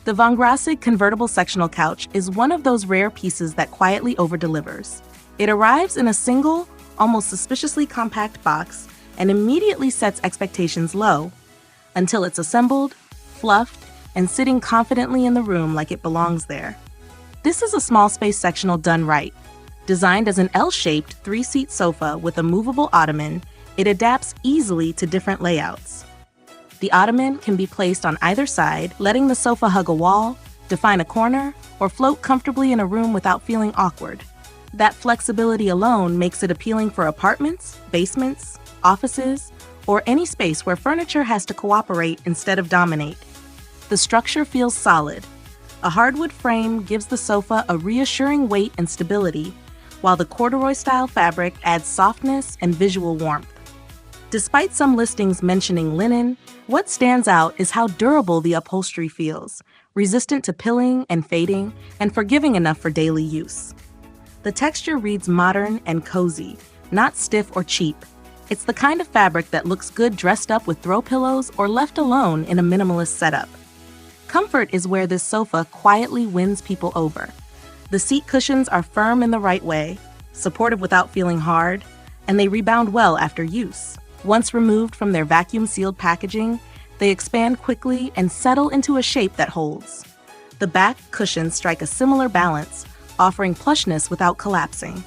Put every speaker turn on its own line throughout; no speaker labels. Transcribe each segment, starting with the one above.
The Vongrasig Convertible Sectional couch is one of those rare pieces that quietly over-delivers. It arrives in a single, almost suspiciously compact box and immediately sets expectations low until it's assembled, fluffed, and sitting confidently in the room like it belongs there. This is a small space sectional done right. Designed as an L-shaped 3-seat sofa with a movable ottoman, it adapts easily to different layouts. The ottoman can be placed on either side, letting the sofa hug a wall, define a corner, or float comfortably in a room without feeling awkward. That flexibility alone makes it appealing for apartments, basements, offices, or any space where furniture has to cooperate instead of dominate. The structure feels solid. A hardwood frame gives the sofa a reassuring weight and stability, while the corduroy-style fabric adds softness and visual warmth. Despite some listings mentioning linen, what stands out is how durable the upholstery feels, resistant to pilling and fading, and forgiving enough for daily use. The texture reads modern and cozy, not stiff or cheap. It's the kind of fabric that looks good dressed up with throw pillows or left alone in a minimalist setup. Comfort is where this sofa quietly wins people over. The seat cushions are firm in the right way, supportive without feeling hard, and they rebound well after use. Once removed from their vacuum-sealed packaging, they expand quickly and settle into a shape that holds. The back cushions strike a similar balance, offering plushness without collapsing.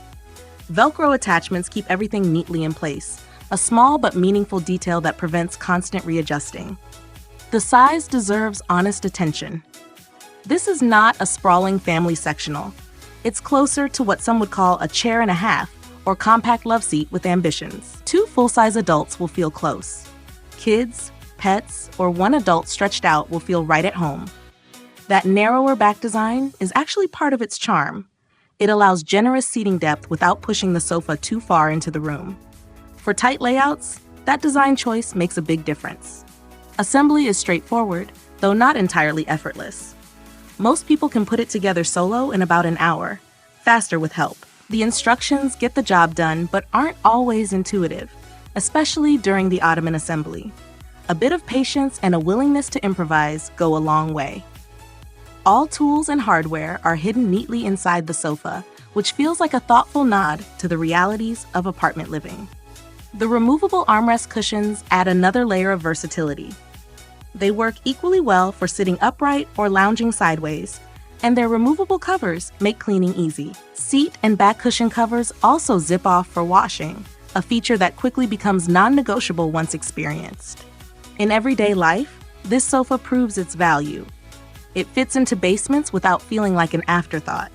Velcro attachments keep everything neatly in place, a small but meaningful detail that prevents constant readjusting. The size deserves honest attention. This is not a sprawling family sectional. It's closer to what some would call a chair and a half, or compact love seat with ambitions. 2 full-size adults will feel close. Kids, pets, or one adult stretched out will feel right at home. That narrower back design is actually part of its charm. It allows generous seating depth without pushing the sofa too far into the room. For tight layouts, that design choice makes a big difference. Assembly is straightforward, though not entirely effortless. Most people can put it together solo in about an hour, faster with help. The instructions get the job done but aren't always intuitive, especially during the ottoman assembly. A bit of patience and a willingness to improvise go a long way. All tools and hardware are hidden neatly inside the sofa, which feels like a thoughtful nod to the realities of apartment living. The removable armrest cushions add another layer of versatility. They work equally well for sitting upright or lounging sideways, and their removable covers make cleaning easy. Seat and back cushion covers also zip off for washing, a feature that quickly becomes non-negotiable once experienced. In everyday life, this sofa proves its value. It fits into basements without feeling like an afterthought.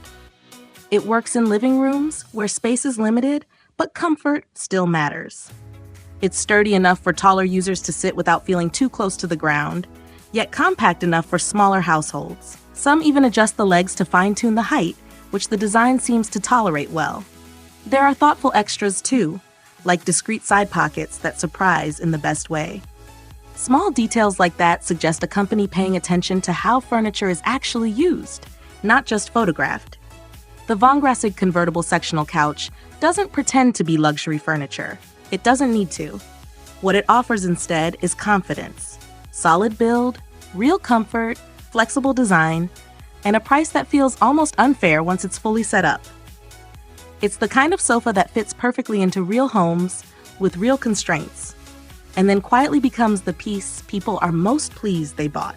It works in living rooms where space is limited, but comfort still matters. It's sturdy enough for taller users to sit without feeling too close to the ground, yet compact enough for smaller households. Some even adjust the legs to fine-tune the height, which the design seems to tolerate well. There are thoughtful extras too, like discreet side pockets that surprise in the best way. Small details like that suggest a company paying attention to how furniture is actually used, not just photographed. The Vongrasig Convertible Sectional couch doesn't pretend to be luxury furniture. It doesn't need to. What it offers instead is confidence, solid build, real comfort, flexible design, and a price that feels almost unfair once it's fully set up. It's the kind of sofa that fits perfectly into real homes with real constraints, and then quietly becomes the piece people are most pleased they bought.